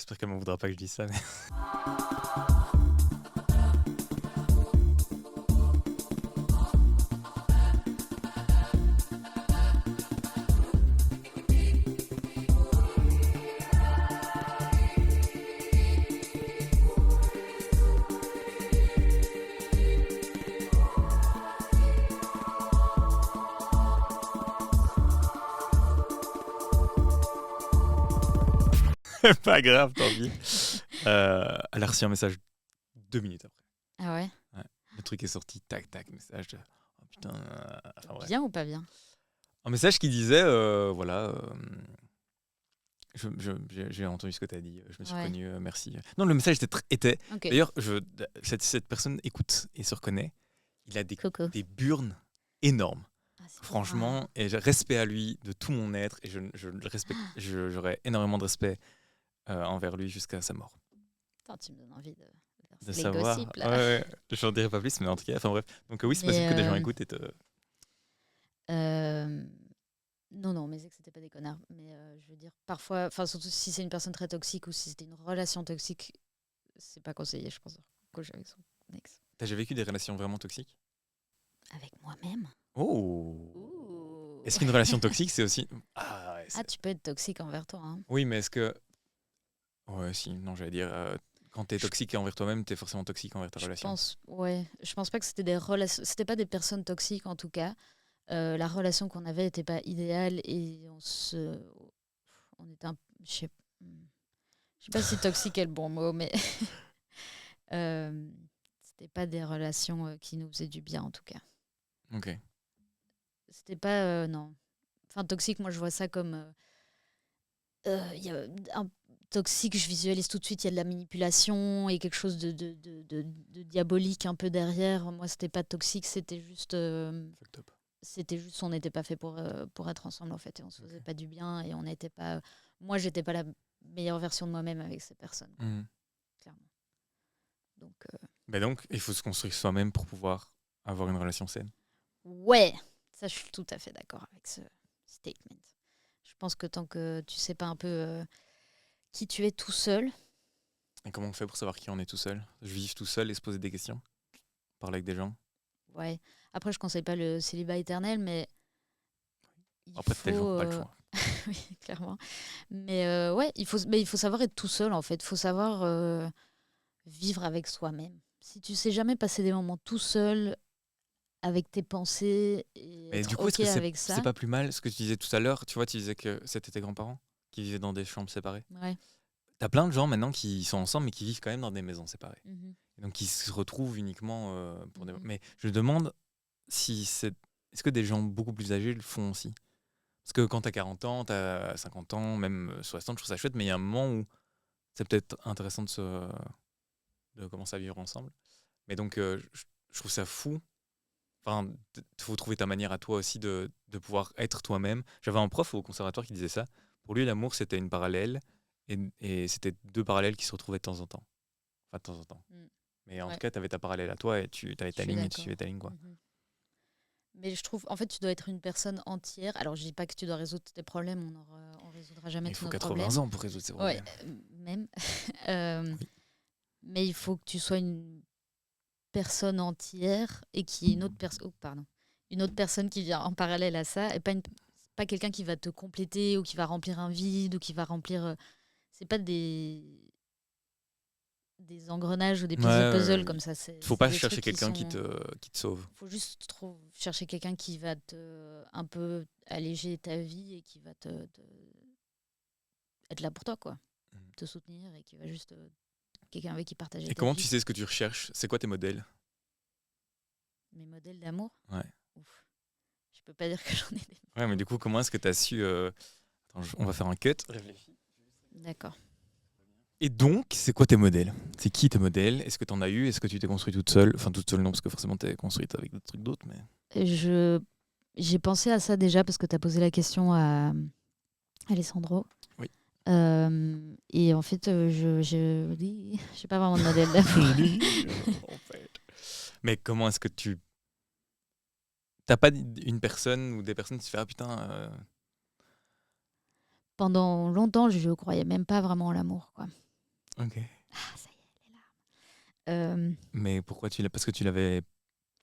J'espère qu'elle m'en voudra pas que je dise ça. Mais... pas grave, tant pis. Elle a reçu un message 2 minutes après. Ah ouais? Ouais. Le truc est sorti, tac, tac, message. Oh putain. Enfin, bref. Bien ou pas bien? Un message qui disait, voilà. J'ai entendu ce que tu as dit, je me suis Ouais. reconnu, merci. Non, le message était Ok. d'ailleurs, cette personne écoute et se reconnaît. Il a Coco. des burnes énormes. Ah, c'est Franchement, et j'ai respect à lui de tout mon être, et je le respecte, j'aurais énormément de respect envers lui jusqu'à sa mort. Putain, tu me donnes envie de De verser les savoir, gossips là. ouais, je n'en dirai pas plus, mais en tout cas, enfin bref. Donc oui, c'est Mais, possible que des gens écoutent et te... Non, mes ex, c'était pas des connards. Mais je veux dire, parfois, enfin, surtout si c'est une personne très toxique ou si c'était une relation toxique, c'est pas conseillé, je pense, de coucher avec son ex. T'as déjà vécu des relations vraiment toxiques? Avec moi-même. Oh! Ouh. Est-ce qu'une relation toxique, c'est aussi... Ah, ouais, Ah, tu peux être toxique envers toi. Hein. oui, mais est-ce que... Ouais, si, non, j'allais dire... quand t'es toxique envers toi-même, t'es forcément toxique envers ta relation. Je pense pas que c'était des relations. C'était pas des personnes toxiques en tout cas. La relation qu'on avait était pas idéale et on était un, je sais pas si toxique est le bon mot, mais c'était pas des relations qui nous faisaient du bien en tout cas. Ok. C'était pas non. Enfin toxique, moi je vois ça comme y a un toxique, je visualise tout de suite, il y a de la manipulation et quelque chose de diabolique un peu derrière. Moi, c'était pas toxique, c'était juste on n'était pas fait pour être ensemble en fait et on se faisait pas du bien et on n'était pas moi j'étais pas la meilleure version de moi-même avec ces personnes clairement. Donc il faut se construire soi-même pour pouvoir avoir une relation saine. Ouais, ça je suis tout à fait d'accord avec ce statement. Je pense que tant que tu sais pas un peu qui tu es tout seul. Et comment on fait pour savoir qui on est tout seul? Vivre tout seul et se poser des questions? Parler avec des gens? Ouais. Après, je conseille pas le célibat éternel, mais Après, t'as le jour, pas le choix. oui, clairement. Mais ouais, il faut savoir être tout seul, en fait. Il faut savoir vivre avec soi-même. Si tu sais jamais passer des moments tout seul avec tes pensées et Mais être du coup, est-ce OK que avec c'est ça. pas plus mal ce que tu disais tout à l'heure? Tu vois, tu disais que c'était tes grands-parents qui vivaient dans des chambres séparées. Ouais. T'as plein de gens maintenant qui sont ensemble mais qui vivent quand même dans des maisons séparées. Mhm. Et donc qui se retrouvent uniquement pour des... Mhm. Mais je me demande si c'est... Est-ce que des gens beaucoup plus âgés le font aussi? Parce que quand t'as 40 ans, t'as 50 ans, même 60, je trouve ça chouette, mais il y a un moment où c'est peut-être intéressant de commencer à vivre ensemble. Mais donc, je trouve ça fou. Enfin, il faut trouver ta manière à toi aussi de pouvoir être toi-même. J'avais un prof au conservatoire qui disait ça. Pour lui, l'amour, c'était une parallèle. Et c'était 2 parallèles qui se retrouvaient de temps en temps. Enfin, de temps en temps. Mais en tout cas, tu avais ta parallèle à toi et tu avais ta ligne et tu suivais ta ligne, quoi. Mhm. Mais je trouve, en fait, tu dois être une personne entière. Alors, je dis pas que tu dois résoudre tes problèmes, on résoudra jamais Il tous faut nos 80 problèmes. ans pour résoudre ces problèmes. Ouais, même. Oui. Mais il faut que tu sois une personne entière et qu'il y ait une autre personne. Oh, pardon. Une autre personne qui vient en parallèle à ça et pas quelqu'un qui va te compléter ou qui va remplir un vide ou qui va remplir. C'est pas des engrenages ou des pièces de puzzle comme ça. Faut C'est pas des chercher trucs quelqu'un qui te sauve. Faut juste chercher quelqu'un qui va un peu alléger ta vie et qui va être là pour toi, quoi. Te soutenir et qui va juste quelqu'un avec qui partager Et ta comment vie. tu sais ce que tu recherches? C'est quoi tes modèles? Mes modèles d'amour. Ouais. Ouf. Je peux pas dire que j'en ai des. Ouais, mais du coup, comment est-ce que tu as su... Attends, on va faire un cut. Réfléchis. D'accord. Et donc, c'est quoi tes modèles? C'est qui tes modèles? Est-ce que tu en as eu? Est-ce que tu t'es construite toute seule? Enfin, toute seule, non, parce que forcément, tu es construite avec d'autres trucs d'autres. Mais... J'ai pensé à ça déjà parce que tu as posé la question à Alessandro. Oui. Et en fait, je dis, je n'ai pas vraiment de modèle d'amour. Mais comment est-ce que tu... T'as pas une personne ou des personnes qui se font ah putain... Pendant longtemps, je ne croyais même pas vraiment en l'amour, quoi. Ok. Ah, ça y est, les larmes. Mais pourquoi tu l'as? Parce que tu l'avais Je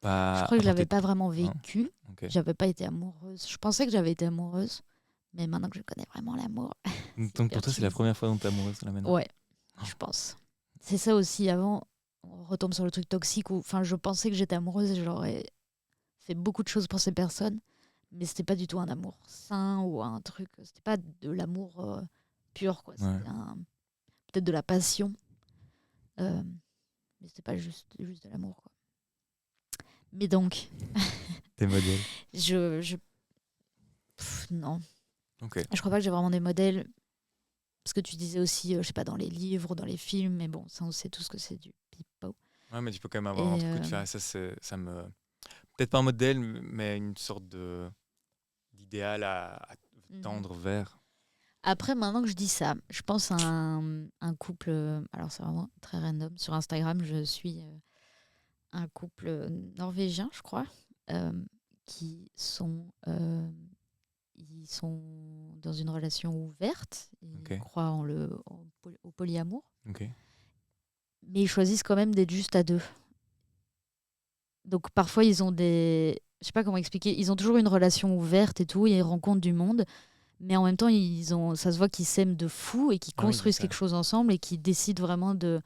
pas crois que je l'avais apporté. pas vraiment Non. vécu. Ok. J'avais pas été amoureuse. Je pensais que j'avais été amoureuse, mais maintenant que je connais vraiment l'amour, c'est Donc pour hyper toi, c'est la cheesy. première fois dont t'es amoureuse là maintenant. Ouais, je pense. C'est ça aussi. Avant, on retombe sur le truc toxique où, enfin, je pensais que j'étais amoureuse et j'aurais fait beaucoup de choses pour ces personnes, mais c'était pas du tout un amour sain ou un truc. C'était pas de l'amour pur, quoi. Ouais. C'était peut-être de la passion, euh, mais c'était pas juste de l'amour, quoi. Mais donc, Tes modèles. je non, Ok. je crois pas que j'ai vraiment des modèles. Parce que tu disais aussi, je sais pas, dans les livres, dans les films, mais bon, ça on sait tous que c'est du pipeau. Ouais, mais tu peux quand même avoir un Et truc où tu fais ah, ça me. Peut-être pas un modèle, mais une sorte de d'idéal à mhm. tendre vers. Après, maintenant que je dis ça, je pense à un couple, alors c'est vraiment très random, sur Instagram, je suis un couple norvégien, je crois, euh, qui sont, ils sont dans une relation ouverte, ils Ok. croient au polyamour, Ok. mais ils choisissent quand même d'être juste à deux. Donc parfois ils ont je sais pas comment expliquer, ils ont toujours une relation ouverte et tout, ils rencontrent du monde, mais en même temps ça se voit qu'ils s'aiment de fou et qu'ils Ah oui, c'est construisent ça. quelque chose ensemble et qu'ils décident vraiment de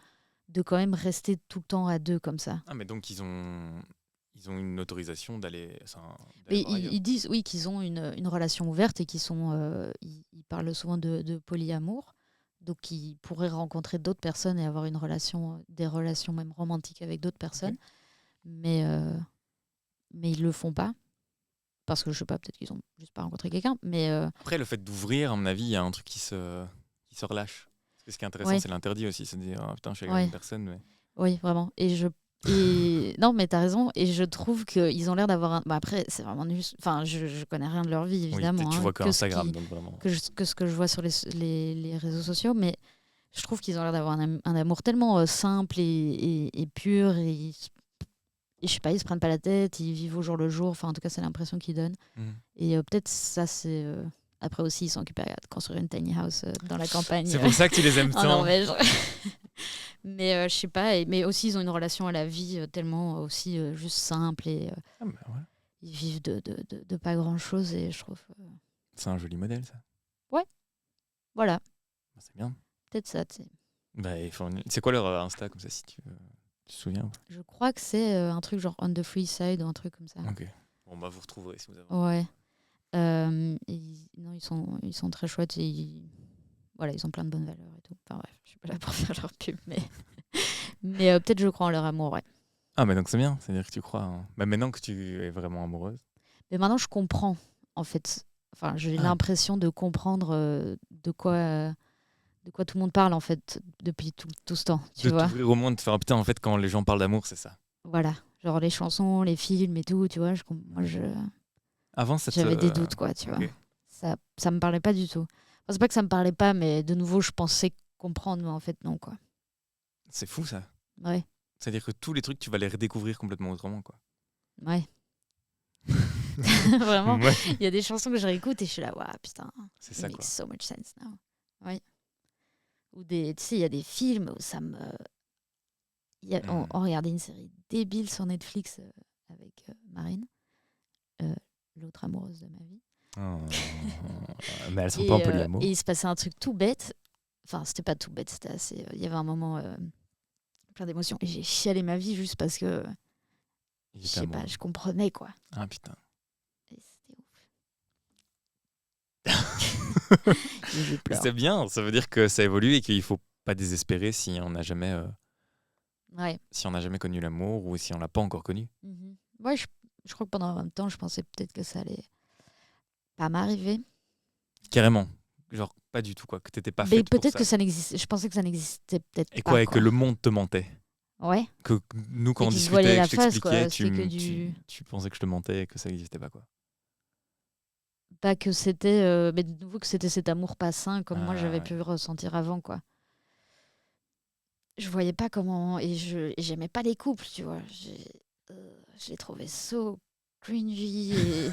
quand même rester tout le temps à deux comme ça. Ah, mais donc ils ont une autorisation d'aller Mais voir ailleurs. ils disent oui qu'ils ont une relation ouverte et ils parlent souvent de polyamour, donc ils pourraient rencontrer d'autres personnes et avoir des relations même romantiques avec d'autres Ok. personnes, mais mais ils le font pas. Parce que je sais pas, peut-être qu'ils ont juste pas rencontré quelqu'un, mais Après, le fait d'ouvrir, à mon avis, il y a un truc qui se relâche. Parce que ce qui est intéressant, ouais, c'est l'interdit aussi. C'est de dire, ah, putain, je suis avec ouais, une personne, mais. oui, vraiment. Et non, mais t'as raison. Et je trouve qu'ils ont l'air d'avoir un. Bah après, c'est vraiment nul. Enfin, je connais rien de leur vie, Oui, évidemment, tu hein, vois que Instagram, donc vraiment. que ce que je vois sur les réseaux sociaux, mais je trouve qu'ils ont l'air d'avoir un amour tellement simple et pur. Et je sais pas, ils se prennent pas la tête, ils vivent au jour le jour. Enfin, en tout cas, c'est l'impression qu'ils donnent. Mhm. Et peut-être ça, c'est. Après aussi, ils sont occupés à construire une tiny house dans la campagne C'est pour ça que tu les aimes en tant. Norvège. Mais je sais pas, mais aussi ils ont une relation à la vie tellement aussi juste simple et Ah, bah, voilà. ils vivent de pas grand chose et je trouve. C'est un joli modèle, ça. Ouais, voilà, Bah, c'est bien. peut-être ça, tu sais. Bah, c'est quoi leur Insta, comme ça, si tu te souviens? Je crois que c'est un truc genre On the Free Side ou un truc comme ça. Ok. Bon, bah, vous retrouverez si vous avez. Ouais. Non, ils sont très chouettes et voilà, ils ont plein de bonnes valeurs et tout. Enfin bref, je suis pas là pour faire leur pub, mais peut-être je crois en leur amour, ouais. Ah, mais donc c'est bien. C'est-à-dire que tu crois. Bah, maintenant que tu es vraiment amoureuse. Mais maintenant je comprends, en fait. Enfin, j'ai Ah, l'impression de comprendre de quoi tout le monde parle en fait depuis tout ce temps, tu de vois. t'ouvrir au monde, de faire ah, putain, en fait, quand les gens parlent d'amour, c'est ça. Voilà, genre les chansons, les films et tout, tu vois. Moi, Avant, j'avais des doutes, quoi, tu vois. Ok. Ça me parlait pas du tout. Enfin, c'est pas que ça me parlait pas, mais de nouveau, je pensais comprendre, mais en fait, non, quoi. C'est fou, ça. Ouais, C'est-à-dire que tous les trucs, tu vas les redécouvrir complètement autrement, quoi. ouais. Vraiment, Ouais. il y a des chansons que je réécoute et je suis là, waouh, putain, C'est it ça, makes quoi. so much sense now. Ouais. Ou tu sais, il y a des films où ça me. On regardait une série débile sur Netflix avec Marine, euh, l'autre amoureuse de ma vie. Oh. Mais elles sont pas en Et polyamour. il se passait un truc tout bête. Enfin, c'était pas tout bête, c'était assez. Il y avait un moment plein d'émotions. Et j'ai chialé ma vie juste parce que, Il je était sais pas, amoureux. je comprenais quoi. Ah, putain. Et c'était ouf. Et je C'est pleure. bien, ça veut dire que ça évolue et qu'il faut pas désespérer Ouais. si on n'a jamais connu l'amour ou si on l'a pas encore connu. Mhm. Ouais, je crois que pendant un temps, je pensais peut-être que ça allait pas m'arriver. Carrément. Genre, pas du tout, quoi. Que t'étais pas Mais faite pour peut-être que ça. ça n'existait. Je pensais que ça n'existait peut-être Et pas, quoi, et que quoi. le monde te mentait. Ouais. Que nous, quand Et on qui se voilait discutait et que la je face, t'expliquais, quoi. C'était que du. tu pensais que je te mentais et que ça n'existait pas, quoi. Pas que c'était. Mais de nouveau, que c'était cet amour pas sain comme moi Ah, j'avais ouais. pu ressentir avant, quoi. Je voyais pas comment. Et j'aimais pas les couples, tu vois. Je les trouvais so cringy. Et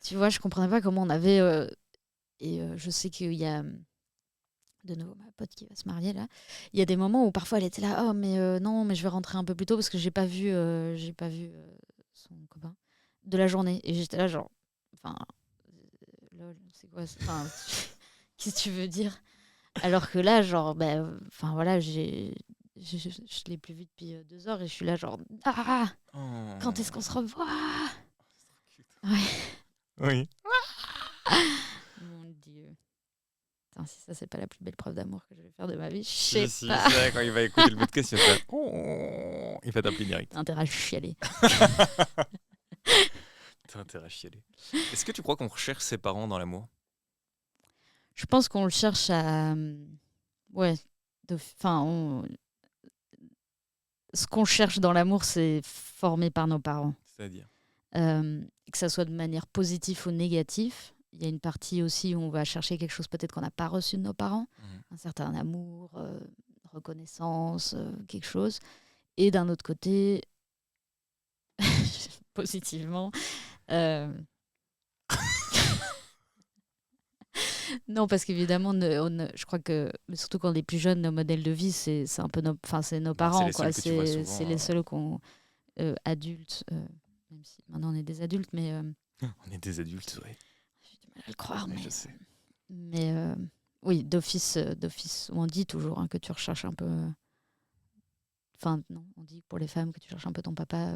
tu vois, je comprenais pas comment on avait. Je sais qu'il y a de nouveau ma pote qui va se marier là, il y a des moments où parfois elle était là, oh mais non, mais je vais rentrer un peu plus tôt parce que j'ai pas vu son copain de la journée. Et j'étais là genre, enfin, lol, c'est quoi enfin, qu'est-ce que tu veux dire? Alors que là, genre, enfin voilà, je l'ai plus vu depuis 2 heures et je suis là genre, ah, quand est-ce qu'on se revoit? Ouais. Oui. Mon Dieu. Putain, si ça, c'est pas la plus belle preuve d'amour que je vais faire de ma vie, je Si, sais si, pas. c'est vrai, quand il va écouter le podcast, il va faire oh, il va t'appeler direct. T'as intérêt à chialer. T'as intérêt à chialer. Est-ce que tu crois qu'on recherche ses parents dans l'amour? Je pense qu'on le cherche à. Ouais. Enfin, ce qu'on cherche dans l'amour, c'est formé par nos parents. C'est-à-dire? Que ça soit de manière positive ou négative. Il y a une partie aussi où on va chercher quelque chose peut-être qu'on n'a pas reçu de nos parents, un certain amour, reconnaissance, quelque chose. Et d'un autre côté, positivement, non, parce qu'évidemment, je crois que, surtout quand on est plus jeune, nos modèles de vie, c'est un peu c'est nos C'est parents. les seuls que tu vois C'est souvent. les seuls qu'on adultes, même si maintenant on est des adultes, mais On est des adultes, ouais. j'ai du mal à le croire. Ouais, Mais, je sais. mais oui, d'office, on dit toujours que tu recherches un peu. Enfin, non, on dit pour les femmes que tu cherches un peu ton papa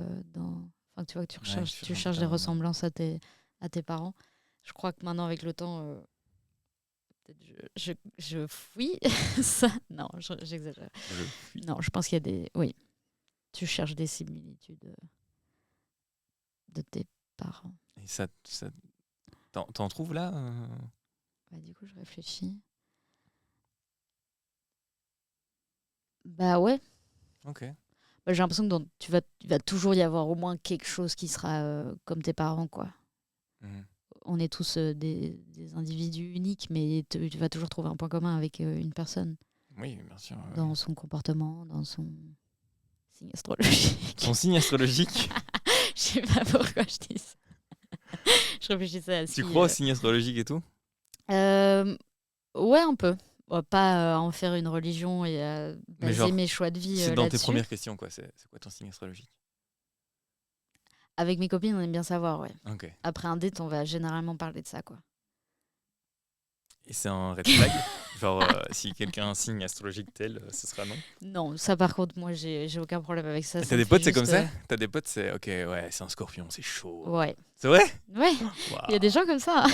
Enfin, tu vois, que tu cherches des ressemblances à tes parents. Je crois que maintenant, avec le temps, peut-être je fuis ça. Non, j'exagère. Non, je pense qu'il y a des. Oui, tu cherches des similitudes de tes parents. Et ça t'en trouves là Du coup, je réfléchis. Bah ouais. Ok. J'ai l'impression que il va toujours y avoir au moins quelque chose qui sera comme tes parents, quoi. On est tous des individus uniques, mais tu vas toujours trouver un point commun avec une personne. Oui, bien sûr. Dans son comportement, dans son signe astrologique. Son signe astrologique? Je sais pas pourquoi je dis ça. Je réfléchissais à Tu crois au signe astrologique et tout? Ouais, un peu. Pas en faire une religion et baser mes choix de vie c'est dans là-dessus. tes premières questions, quoi. C'est quoi ton signe astrologique? Avec mes copines, on aime bien savoir, ouais. Ok. Après un date, on va généralement parler de ça, quoi. Et c'est un red flag? Genre, si quelqu'un a un signe astrologique tel, ce sera non? Non, ça par contre, moi, j'ai aucun problème avec ça. Et Ça t'as me des fait potes, c'est comme juste, ça? T'as des potes, c'est ok, ouais, c'est un scorpion, c'est chaud. Ouais. C'est vrai? Ouais, Waouh. il y a des gens comme ça.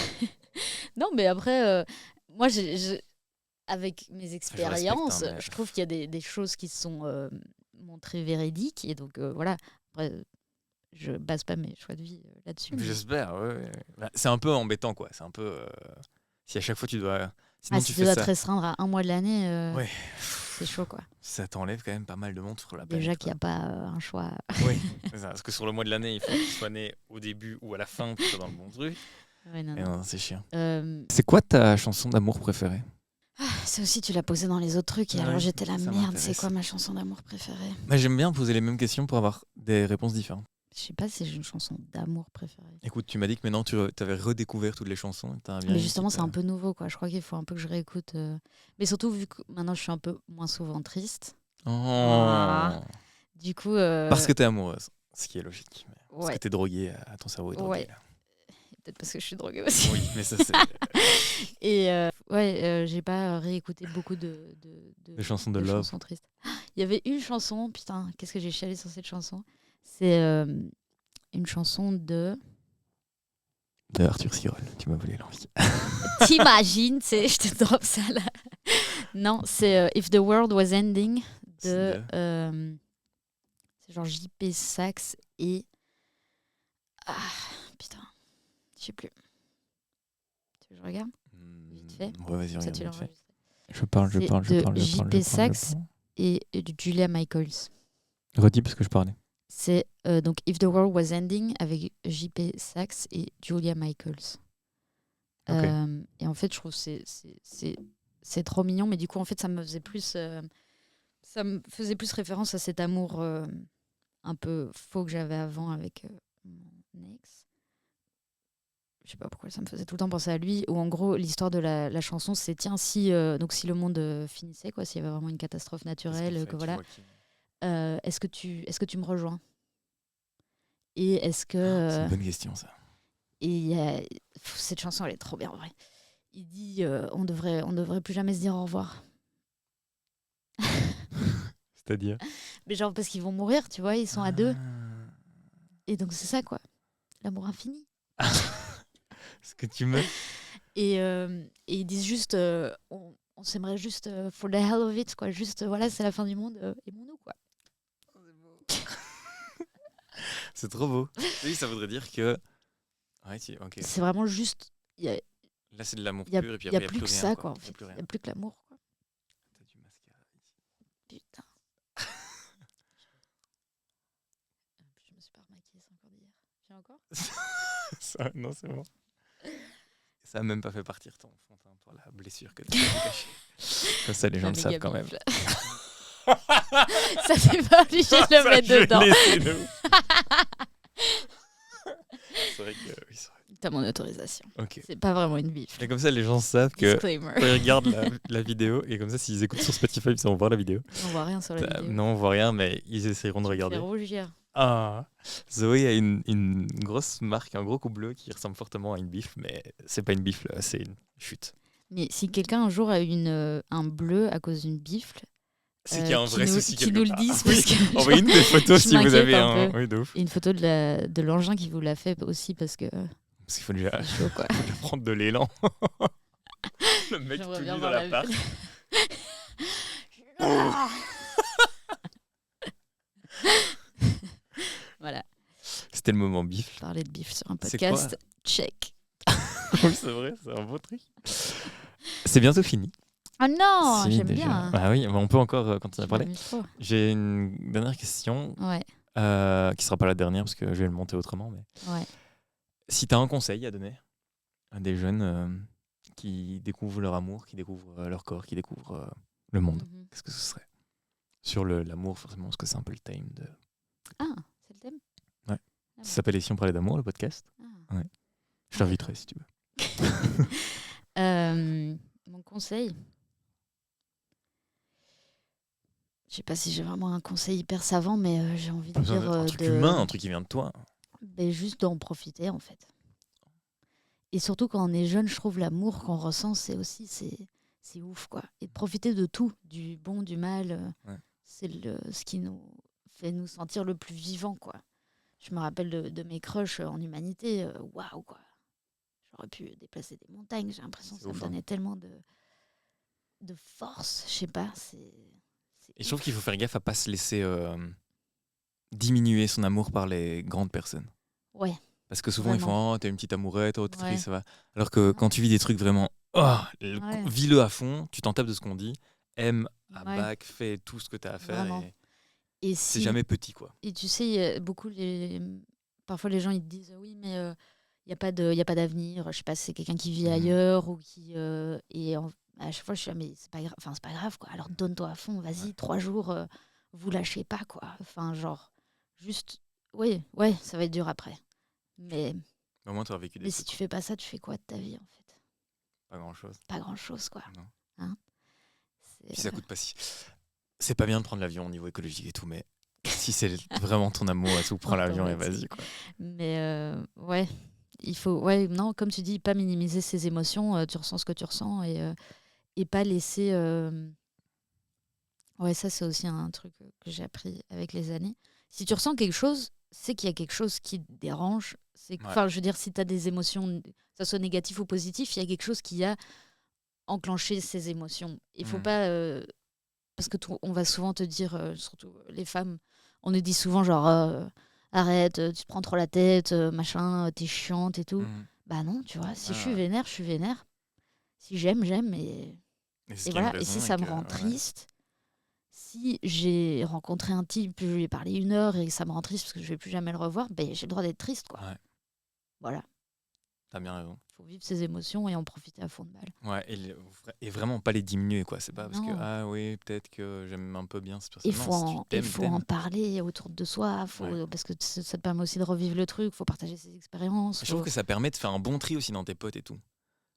Non, mais après, moi, avec mes expériences, respecte, hein, mais- je trouve qu'il y a des choses qui sont montrées véridiques. Et donc, voilà. Après, je base pas mes choix de vie là-dessus. Mais... J'espère, ouais. Bah, c'est un peu embêtant, quoi. C'est un peu. Si à chaque fois tu dois. Sinon, si tu tu fais dois ça. te restreindre à un mois de l'année, Ouais. c'est chaud, quoi. Ça t'enlève quand même pas mal de monde sur la Déjà planète. qu'il n'y a pas un choix. Oui, c'est ça. Parce que sur le mois de l'année, il faut qu'il soit né au début ou à la fin pour que soit dans le bon truc. Ouais, non, Et non, c'est chiant. Euh, C'est quoi ta chanson d'amour préférée? Ça aussi, tu l'as posé dans les autres trucs. Et Ah alors, oui, j'étais la ça merde. m'intéresse. C'est quoi ma chanson d'amour préférée? Bah, j'aime bien poser les mêmes questions pour avoir des réponses différentes. Je sais pas si j'ai une chanson d'amour préférée. Écoute, tu m'as dit que maintenant tu avais redécouvert toutes les chansons. Mais justement, c'est un peu nouveau, quoi. Je crois qu'il faut un peu que je réécoute. Mais surtout, vu que maintenant, je suis un peu moins souvent triste. Oh. Du coup. Parce que t'es amoureuse, ce qui est logique. Parce Ouais. que t'es droguée, ton cerveau est drogué. Ouais. Là. Peut-être parce que je suis droguée aussi. Oui, mais ça c'est. Et j'ai pas réécouté beaucoup de chansons de love. chansons tristes. Il y avait une chanson, putain, qu'est-ce que j'ai chialé sur cette chanson? C'est une chanson de Arthur Sirol, tu m'as volé l'envie. T'imagines, je te drop ça là. Non, c'est If the World Was Ending de c'est genre JP Sax et putain, je sais plus. Tu veux que je regarde? Vite fait. Ouais, vas-y, Ça, regarde. tu l'as Vite fait. enregistré. Je parle. De JP Sax et de Julia Michaels. Redis parce que je parlais. C'est donc If the World Was Ending avec JP Sax et Julia Michaels. Okay. Et en fait, je trouve que c'est trop mignon, mais du coup, en fait, ça me faisait plus référence à cet amour un peu faux que j'avais avant avec mon ex. je sais pas pourquoi ça me faisait tout le temps penser à lui, où en gros l'histoire de la chanson c'est tiens si donc si le monde finissait quoi, s'il y avait vraiment une catastrophe naturelle, Qu'est-ce qu'on que fait, tu voilà, vois qui- est-ce que tu me rejoins? Et est-ce que C'est une bonne question, ça. et cette chanson elle est trop bien en vrai. Il dit on devrait plus jamais se dire au revoir. C'est-à-dire Mais genre parce qu'ils vont mourir, tu vois, ils sont à deux. Et donc c'est ça quoi, l'amour infini. Ce que tu me... Et ils disent juste on s'aimerait juste for the hell of it quoi, juste voilà c'est la fin du monde, aimons-nous quoi. C'est trop beau. Oui, ça voudrait dire que... Ouais, ok. C'est vraiment juste il y a, Là, c'est de l'amour y a, pur et puis y a après, il n'y a plus plus que rien. ça Quoi. quoi en Y a fait, plus il rien. y a plus que l'amour quoi. T'as du mascara ici. Putain. Je me suis pas remaquillée, c'est encore d'hier. J'ai encore. Non, c'est bon. Ça a même pas fait partir ton fond de teint pour la blessure que tu as cachée. Comme ça, les gens Ma le savent méga quand même. bifle. Ça t'es pas obligé de le mettre dedans. C'est vrai que... Oui, c'est vrai. T'as mon autorisation. Ok. C'est pas vraiment une bifle. Et comme ça, les gens savent que... Disclaimer. Quand ils regardent la vidéo, et comme ça, s'ils écoutent sur Spotify, ils vont voir la vidéo. On voit rien sur la vidéo. Non, on voit rien, mais ils essaieront de Tu me fais regarder. rougir. Ah, Zoé a une grosse marque, un gros coup bleu qui ressemble fortement à une bifle, mais c'est pas une bifle, c'est une chute. Mais si quelqu'un un jour a un bleu à cause d'une bifle, C'est qu'il y a un vrai souci qui quelque nous le part. dise. Oui, Parce que envoyez-nous des photos je si vous m'inquiète avez un un... peu. Oui, de ouf. Et une photo de l'engin qui vous l'a fait aussi parce que Parce qu'il faut déjà c'est chaud quoi. prendre de l'élan. Le mec J'aimerais tout bien nu dans voir la l'appart. Voilà, C'était le moment bifle. parler de bifle sur un C'est podcast, check. Oui, c'est vrai, c'est un beau truc. C'est bientôt fini. Ah non, Si, j'aime déjà. bien. Ah oui, mais on peut encore continuer à Je parler. m'amuse trop. J'ai une dernière question Ouais, qui sera pas la dernière parce que je vais le monter autrement. Mais ouais. si tu as un conseil à donner à des jeunes qui découvrent leur amour, qui découvrent leur corps, qui découvrent le monde, Mhm. qu'est-ce que ce serait? Sur l'amour, forcément, parce que c'est un peu le thème de... Ah, c'est le thème. Ouais. Ah Ça s'appelle Et si on parlait d'amour, le podcast. Ah. Ouais. Je t'inviterai si tu veux. Mon conseil. Je sais pas si j'ai vraiment un conseil hyper savant, mais j'ai envie de Pas besoin dire d'être un truc humain, un truc qui vient de toi. ben, juste d'en profiter en fait. Et surtout quand on est jeune, je trouve l'amour qu'on ressent, c'est ouf quoi. Et de profiter de tout, du bon, du mal, Ouais. c'est ce qui nous fait nous sentir le plus vivant quoi. Je me rappelle de mes crushs en humanité, waouh quoi. J'aurais pu déplacer des montagnes, j'ai l'impression que C'est ça me ouf, hein. donnait tellement de force, je sais pas, c'est Et je trouve qu'il faut faire gaffe à pas se laisser diminuer son amour par les grandes personnes. Ouais. Parce que souvent, ils Vraiment. font « Oh, t'es une petite amourette, oh, t'es Ouais. triste, ça va. » Alors que quand tu vis des trucs vraiment « Oh, Ouais. vis-le à fond, tu t'en tapes de ce qu'on dit, aime à Ouais. bac, fais tout ce que t'as à faire. Vraiment. Et Et c'est si jamais petit, quoi. Et tu sais, il y a beaucoup parfois les gens ils te disent oui mais il y a pas d'avenir, je sais pas si c'est quelqu'un qui vit Mhm. ailleurs ou qui à chaque fois je suis là, mais c'est pas grave, enfin c'est pas grave quoi. Alors donne-toi à fond, vas-y, Ouais. 3 jours vous lâchez pas quoi. Enfin genre juste ouais, ça va être dur après. Mais Au moins, tu as vécu des mais si trucs. tu fais pas ça, tu fais quoi de ta vie en fait? Pas grand-chose. Pas grand-chose quoi. Non. Hein? Puis ça coûte pas si... C'est pas bien de prendre l'avion au niveau écologique et tout, mais si c'est vraiment ton amour et tout, prends l'avion et vas-y, quoi. Mais ouais, il faut, non, comme tu dis, pas minimiser ses émotions. Tu ressens ce que tu ressens et pas laisser. Ouais, ça c'est aussi un truc que j'ai appris avec les années. Si tu ressens quelque chose, c'est qu'il y a quelque chose qui te dérange. Enfin, je veux dire, si tu as des émotions, que ça soit négatif ou positif, il y a quelque chose qui a enclenché ces émotions. Il faut pas, parce que on va souvent te dire, surtout les femmes, on nous dit souvent genre arrête, tu te prends trop la tête, machin, t'es chiante et tout. Bah non, tu vois, si je suis vénère, je suis vénère. Si j'aime, j'aime et voilà. Et si ça me rend triste, si j'ai rencontré un type, je lui ai parlé 1 heure et ça me rend triste parce que je vais plus jamais le revoir, ben j'ai le droit d'être triste quoi. Ouais. Voilà. T'as bien raison. faut vivre ses émotions et en profiter à fond de balle. Ouais, et vraiment pas les diminuer, quoi. C'est pas parce que, Non. ah oui, peut-être que j'aime un peu bien cette Il personne. Non, faut, si tu il t'aimes, faut en t'aimes. parler autour de soi, Ouais. parce que ça te permet aussi de revivre le truc, faut partager ses expériences. Je trouve Faut... que ça permet de faire un bon tri aussi dans tes potes et tout.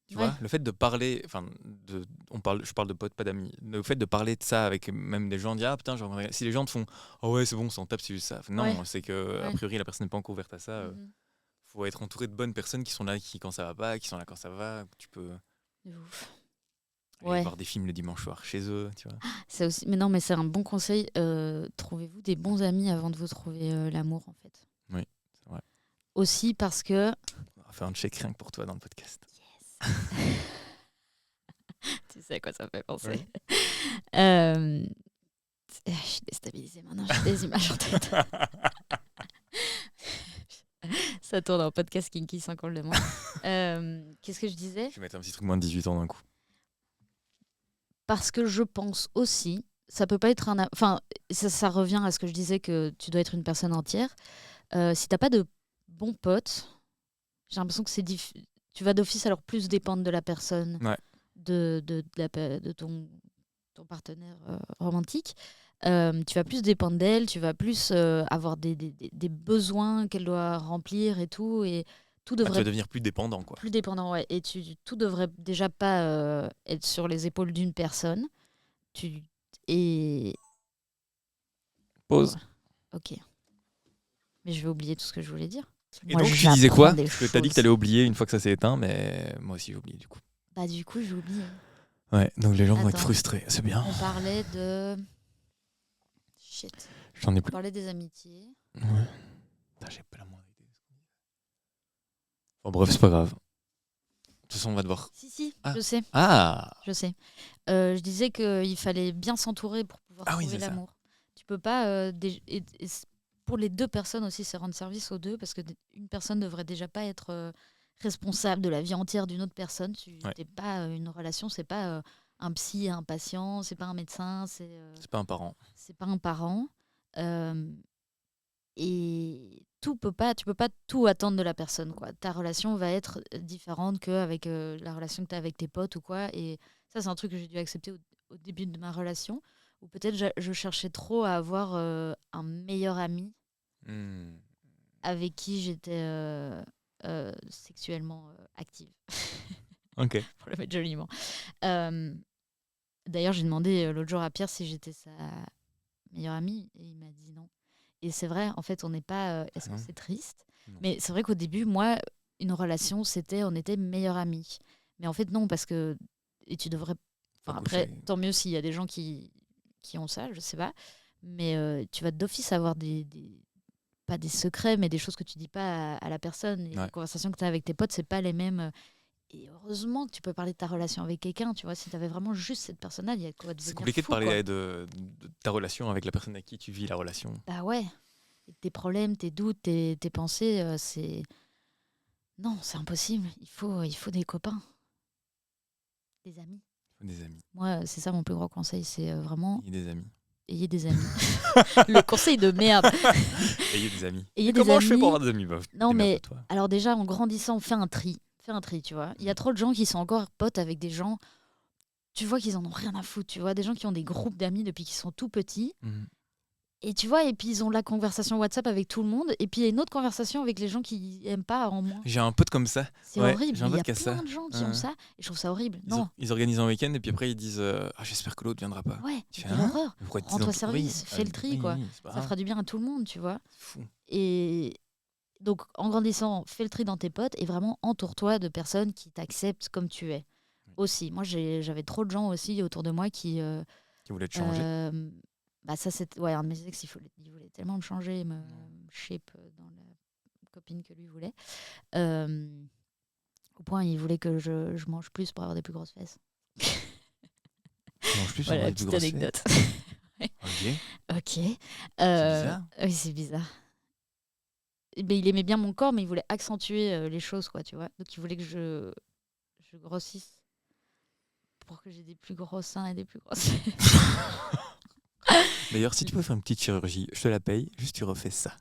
Tu Ouais. vois, le fait de parler, enfin, je parle de potes, pas d'amis. Le fait de parler de ça avec même des gens, dire ah putain, si les gens te font, oh ouais, c'est bon, on s'en tape, c'est juste ça. Non, Ouais. c'est que a Ouais. priori la personne n'est pas encore ouverte à ça. Mhm. Faut être entouré de bonnes personnes qui sont là quand ça va pas, qui sont là quand ça va. Tu peux De ouf. aller Ouais. voir des films le dimanche soir chez eux, tu vois. C'est aussi... Mais non, mais c'est un bon conseil. Trouvez-vous des bons amis avant de vous trouver l'amour, en fait. Oui, c'est vrai. Aussi parce que... On va faire un check rien que pour toi dans le podcast. Tu sais à quoi ça me fait penser. Oui. Je suis déstabilisée maintenant, j'ai des images en tête. Ça tourne en podcast kinky sans qu'on le demande. Qu'est-ce que je disais ? Je vais mettre un petit truc moins de 18 ans d'un coup. Parce que je pense aussi, ça peut pas être un... Enfin, ça revient à ce que je disais, que tu dois être une personne entière. Si t'as pas de bons potes, j'ai l'impression que tu vas d'office alors plus dépendre de la personne, Ouais. de ton partenaire romantique. Tu vas plus dépendre d'elle, tu vas plus avoir des besoins qu'elle doit remplir et tout. Et tout Tu devrait vas devenir plus dépendant, quoi. plus dépendant, ouais. Et tout devrait déjà pas être sur les épaules d'une personne. Et... Pause. Ok. Mais je vais oublier tout ce que je voulais dire. Et Moi, donc, tu disais quoi? j'apprends des Parce que t'as dit que choses. t'allais oublier une fois que ça s'est éteint, mais moi aussi j'ai oublié du coup. Bah du coup, j'ai oublié. Ouais, donc les gens vont être Attends. frustrés, c'est bien. On parlait de... Shit. J'en ai On plus. parlait des amitiés. Ouais. Putain, j'ai pas la moindre idée. Bon, bref, c'est pas grave. De toute façon, on va devoir. Si, Ah. je sais. Ah Je sais. Je disais qu'il fallait bien s'entourer pour pouvoir Ah oui, trouver c'est ça. l'amour. Tu peux pas... pour les deux personnes aussi, c'est rendre service aux deux, parce que une personne ne devrait déjà pas être responsable de la vie entière d'une autre personne. Ouais. T'es pas une relation, c'est pas un psy, un patient, c'est pas un médecin, c'est C'est pas un parent. c'est pas un parent. Et tu peux pas tout attendre de la personne, quoi. Ta relation va être différente qu'avec la relation que tu as avec tes potes ou quoi. Et ça, c'est un truc que j'ai dû accepter au début de ma relation, où peut-être je cherchais trop à avoir un meilleur ami avec qui j'étais sexuellement active, Ok. pour le mettre joliment. D'ailleurs, j'ai demandé l'autre jour à Pierre si j'étais sa meilleure amie, et il m'a dit non. Et c'est vrai, en fait, on n'est pas... Est-ce que c'est triste ? Non. Mais c'est vrai qu'au début, moi, une relation, on était meilleurs amis. Mais en fait, non, parce que... Et tu devrais... Enfin, après, tant mieux s'il y a des gens qui ont ça, je sais pas. Mais tu vas d'office avoir pas des secrets, mais des choses que tu dis pas à la personne. Et les conversations que tu as avec tes potes, c'est pas les mêmes. Et heureusement que tu peux parler de ta relation avec quelqu'un, tu vois. Si tu avais vraiment juste cette personne-là, il y a quoi devenir fou. C'est compliqué de parler de ta relation avec la personne avec qui tu vis la relation. Bah ouais. Et tes problèmes, tes doutes, tes pensées, c'est... Non, c'est impossible. Il faut des copains. Des amis. Des amis. Moi, c'est ça mon plus gros conseil, c'est vraiment... Ayez des amis. Ayez des amis. Le conseil de merde. Ayez des amis. Ayez Comment des je fais amis. pour avoir des amis? Non, mais alors déjà, en grandissant, fais un tri, tu vois. Il y a trop de gens qui sont encore potes avec des gens, tu vois, qu'ils en ont rien à foutre, tu vois. Des gens qui ont des groupes d'amis depuis qu'ils sont tout petits. Et tu vois, et puis ils ont la conversation WhatsApp avec tout le monde, et puis il y a une autre conversation avec les gens qui aiment pas en moins. J'ai un pote comme ça. C'est horrible. J'ai un Il y pote a qui a plein ça. de gens qui ont ça, et je trouve ça horrible. Ils organisent un week-end, et puis après ils disent j'espère que l'autre viendra pas. Ouais, tu c'est fais l'horreur. Rentre au service, fais le tri, quoi. Ça fera du bien à tout le monde, tu vois. Fou. Et donc, en grandissant, fais le tri dans tes potes, et vraiment entoure-toi de personnes qui t'acceptent comme tu es. Aussi. Moi, j'avais trop de gens aussi autour de moi qui voulaient te changer. Bah ça, c'est un de mes ex, il voulait tellement me changer, me shape dans la copine que lui voulait. Au point, il voulait que je mange plus pour avoir des plus grosses fesses. Tu manges plus pour Voilà, avoir des plus petite grosses anecdote. fesses. Ok. C'est bizarre. Oui, c'est bizarre. Mais il aimait bien mon corps, mais il voulait accentuer les choses, quoi, tu vois. Donc, il voulait que je grossisse pour que j'ai des plus gros seins et des plus grosses fesses. D'ailleurs, si tu peux faire une petite chirurgie, je te la paye, juste tu refais ça.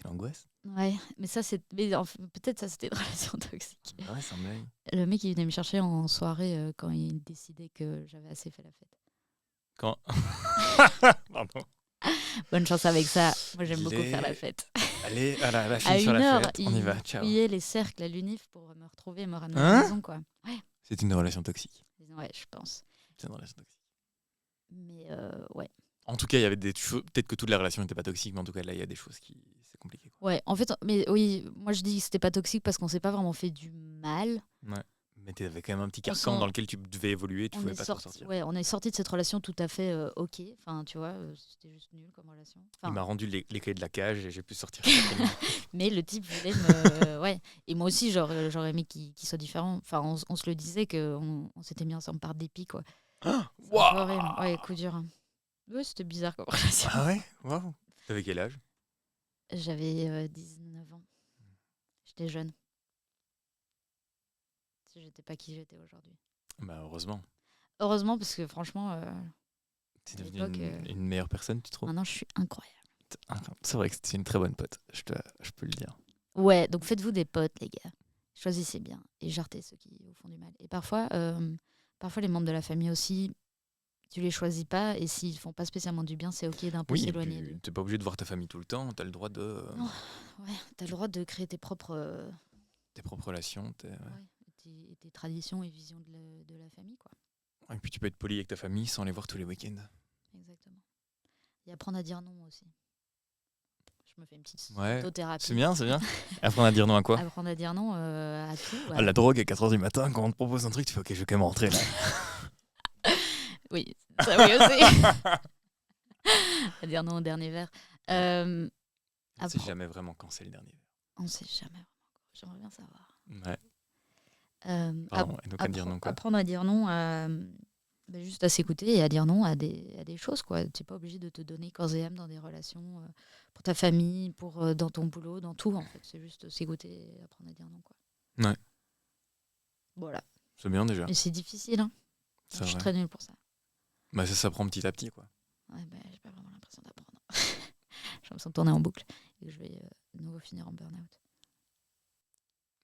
Quelle angoisse. Ouais, mais ça, peut-être ça, c'était une relation toxique. Ah ouais, c'est un blague. Le mec, il venait me chercher en soirée quand il décidait que j'avais assez fait la fête. Quand... Pardon. Bonne chance avec ça. Moi, j'aime beaucoup faire la fête. Allez, à la À fin sur 1 la heure, fête, on y va, il ciao. fouillait les cercles à l'UNIF pour me retrouver et me ramener à Hein la maison, quoi. Ouais, C'est une relation toxique. je pense. C'est une relation toxique. Mais ouais. En tout cas, il y avait des choses. Peut-être que toute la relation n'était pas toxique, mais en tout cas, là, il y a des choses qui. C'est compliqué. Quoi. Ouais, en fait, mais oui, moi je dis que c'était pas toxique parce qu'on s'est pas vraiment fait du mal. Ouais. Mais tu avais quand même un petit carcan dans lequel tu devais évoluer, tu pouvais pas t'en sortir. Ouais, on est sorti de cette relation tout à fait ok. Enfin, tu vois, c'était juste nul comme relation. Il m'a rendu les clés de la cage et j'ai pu sortir. Mais le type voulait me. Ouais. Et moi aussi, j'aurais aimé qu'il soit différent. Enfin, on se le disait qu'on s'était mis ensemble par dépit, quoi. Waouh. Ouais, coup dur. Ouais, c'était bizarre comme relation. Ah ouais. Waouh. T'avais quel âge? J'avais 19 ans. J'étais jeune. Si j'étais pas qui j'étais aujourd'hui. Bah heureusement. Heureusement, parce que franchement. T'es devenue une meilleure personne, tu trouves? Maintenant, je suis incroyable. C'est vrai que c'était une très bonne pote, je peux le dire. Ouais, donc faites-vous des potes, les gars. Choisissez bien et jartez ceux qui vous font du mal. Et parfois les membres de la famille aussi, tu les choisis pas et s'ils font pas spécialement du bien, c'est ok d'un peu s'éloigner. Oui, t'es pas obligé de voir ta famille tout le temps, t'as le droit de... Non, ouais, t'as le droit de créer tes propres... Tes propres relations. Tes traditions et visions de la famille, quoi. Et puis tu peux être poli avec ta famille sans les voir tous les week-ends. Exactement. Et apprendre à dire non aussi. Je me fais une petite autothérapie. C'est bien. Apprendre à dire non à quoi? Apprendre à dire non à tout. À la drogue à 4h du matin, quand on te propose un truc, tu fais ok, je vais quand même rentrer là. Oui, ça oui aussi. À dire non au dernier verre. On sait jamais vraiment quand c'est le dernier verre. On sait jamais vraiment. J'aimerais bien savoir. Ouais. Pardon, et donc à dire non quoi? Apprendre à dire non juste à s'écouter et à dire non à des choses, quoi. Tu n'es pas obligé de te donner corps et âme dans des relations pour ta famille, dans ton boulot, dans tout, en fait. C'est juste s'écouter et apprendre à dire non, quoi. Ouais. Voilà. C'est bien déjà. Et c'est difficile, hein. Je suis très nulle pour ça. Bah ça s'apprend petit à petit, quoi. Ouais, j'ai pas vraiment l'impression d'apprendre. Je me sens tourner en boucle et que je vais de nouveau finir en burn-out.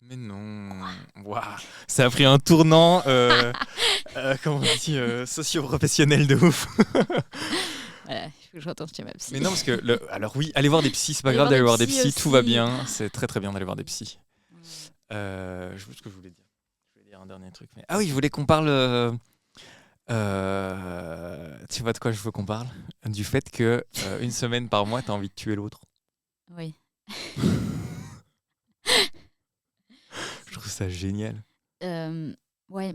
Mais non. Waouh. Ça a pris un tournant, comment on dit, socio-professionnel de ouf. Voilà, il faut que je retourne chez ma psy. Mais non, parce que, alors oui, aller voir des psys, c'est pas grave d'aller voir des psys, tout va bien. C'est très très bien d'aller voir des psys. Je sais ce que je voulais dire. Je voulais dire un dernier truc. Mais... Ah oui, je voulais qu'on parle... tu vois de quoi je veux qu'on parle? Du fait que une semaine par mois, t'as envie de tuer l'autre. Oui. Je trouve ça génial. Ouais.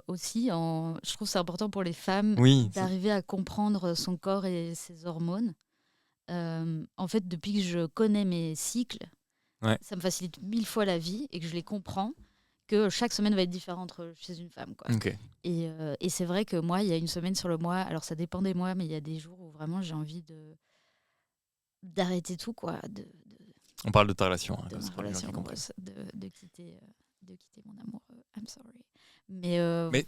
Aussi, je trouve c'est important pour les femmes d'arriver à comprendre son corps et ses hormones. En fait, depuis que je connais mes cycles, ça me facilite 1000 fois la vie et que je les comprends, que chaque semaine va être différente chez une femme, quoi. Okay. Et c'est vrai que moi, il y a une semaine sur le mois, alors ça dépend des mois, mais il y a des jours où vraiment j'ai envie d'arrêter tout, quoi. On parle de ta relation, de ma relation amoureuse, de quitter mon amour. I'm sorry. Mais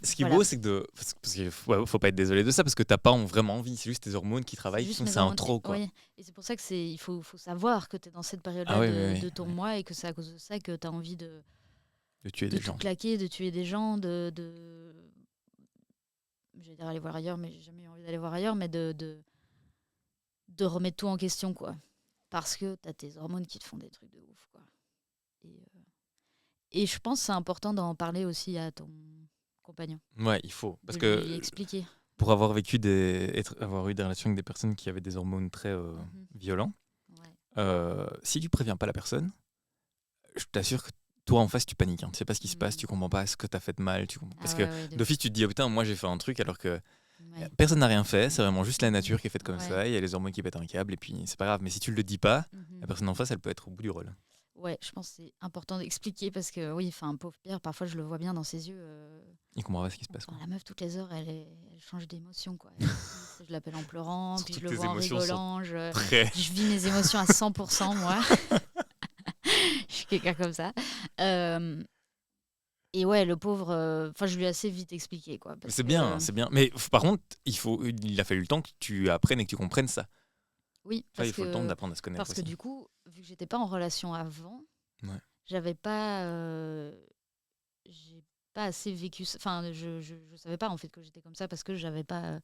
ce qui est beau, c'est que parce qu'il faut pas être désolé de ça, parce que t'as pas vraiment envie, c'est juste tes hormones qui travaillent, c'est un trop, quoi. Oui. Et c'est pour ça que il faut savoir que tu es dans cette période-là de ton mois et que c'est à cause de ça que tu as envie de tuer des gens. Claquer, de tuer des gens, j'allais dire aller voir ailleurs, mais j'ai jamais eu envie d'aller voir ailleurs, mais de remettre tout en question, quoi. Parce que tu as tes hormones qui te font des trucs de ouf, quoi. Et je pense que c'est important d'en parler aussi à ton compagnon. Ouais, il faut. Parce de lui expliquer. Pour avoir vécu avoir eu des relations avec des personnes qui avaient des hormones très violents, si tu préviens pas la personne, je t'assure que toi en face tu paniques, hein. Tu sais pas ce qui se passe, tu comprends pas ce que t'as fait de mal, parce que d'office tu te dis oh putain, moi j'ai fait un truc alors que personne n'a rien fait, c'est vraiment juste la nature qui est faite comme ça, il y a les hormones qui pètent un câble et puis c'est pas grave, mais si tu le dis pas, la personne en face elle peut être au bout du rôle. Ouais, je pense que c'est important d'expliquer parce que oui, pauvre Pierre, parfois je le vois bien dans ses yeux. Il comprend pas ce qui se passe. La meuf, toutes les heures, elle change d'émotion, quoi. Je l'appelle en pleurant, puis je le vois en rigolant. Je vis mes émotions à 100%, moi. Je suis quelqu'un comme ça. Et ouais, le pauvre, je lui ai assez vite expliqué, quoi. C'est bien. Mais par contre, il a fallu le temps que tu apprennes et que tu comprennes ça. Oui, Enfin, il faut le temps d'apprendre à se connaître parce que aussi. du coup, vu que j'étais pas en relation avant, Ouais. j'avais pas, j'ai pas assez vécu. Enfin, je savais pas en fait que j'étais comme ça parce que j'avais pas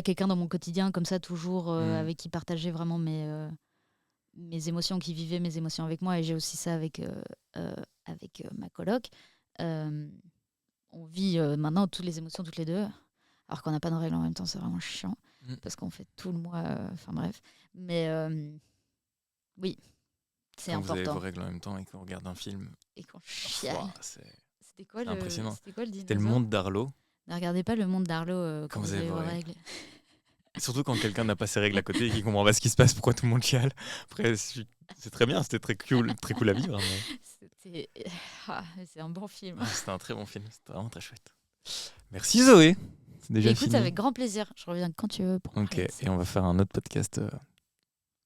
quelqu'un dans mon quotidien comme ça toujours avec qui partager vraiment mes émotions, qui vivait mes émotions avec moi. Et j'ai aussi ça avec ma coloc. Euh, on vit maintenant toutes les émotions toutes les deux, alors qu'on n'a pas de règles en même temps, c'est vraiment chiant Mm. parce qu'on fait tout le mois. Enfin bref, mais oui, c'est Quand vous avez vos important. règles en même temps et qu'on regarde un film, Et qu'on chiale. ouah, c'est C'était impressionnant. le C'était le dinosaure? monde d'Arlo. Ne regardez pas le monde d'Arlo Quand quand vous vous avez avez vos vos règles. règles. Et surtout quand quelqu'un n'a pas ses règles à côté et qui comprend pas ce qui se passe, pourquoi tout le monde chiale. Après, c'est très bien, c'était très cool à vivre. Mais... C'était c'est un bon film. Ouais, c'était un très bon film, c'était vraiment très chouette. Merci Zoé, c'est déjà Écoute, fini. avec grand plaisir. Je reviens quand tu veux pour Ok, parler de ça. et on va faire un autre podcast,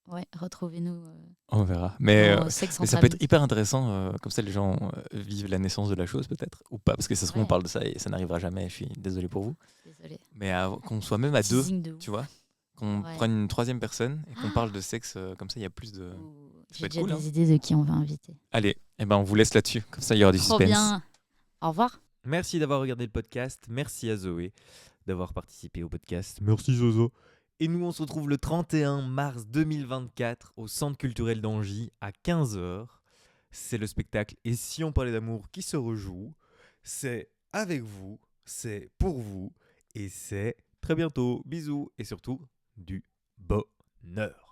Ouais, retrouvez-nous on verra. Mais dans Sexe ça entre peut amis. être hyper intéressant, comme ça les gens vivent la naissance de la chose peut-être, ou pas, parce que ça se trouve on Ouais. parle de ça et ça n'arrivera jamais, je suis désolé pour vous. Désolée. Mais qu'on soit même à deux, Teasing de ouf. tu vois, qu'on Ouais. prenne une troisième personne et qu'on parle de sexe, comme ça il y a plus de... Ouh, Ça peut j'ai être déjà cool, hein. des idées de qui on va inviter. Allez, eh ben on vous laisse là-dessus, comme ça il y aura du Trop suspense. bien. Au revoir. Merci d'avoir regardé le podcast. Merci à Zoé d'avoir participé au podcast. Merci Zozo. Et nous, on se retrouve le 31 mars 2024 au Centre culturel d'Angy à 15h. C'est le spectacle Et si on parlait d'amour qui se rejoue. C'est avec vous, c'est pour vous et c'est très bientôt. Bisous et surtout du bonheur.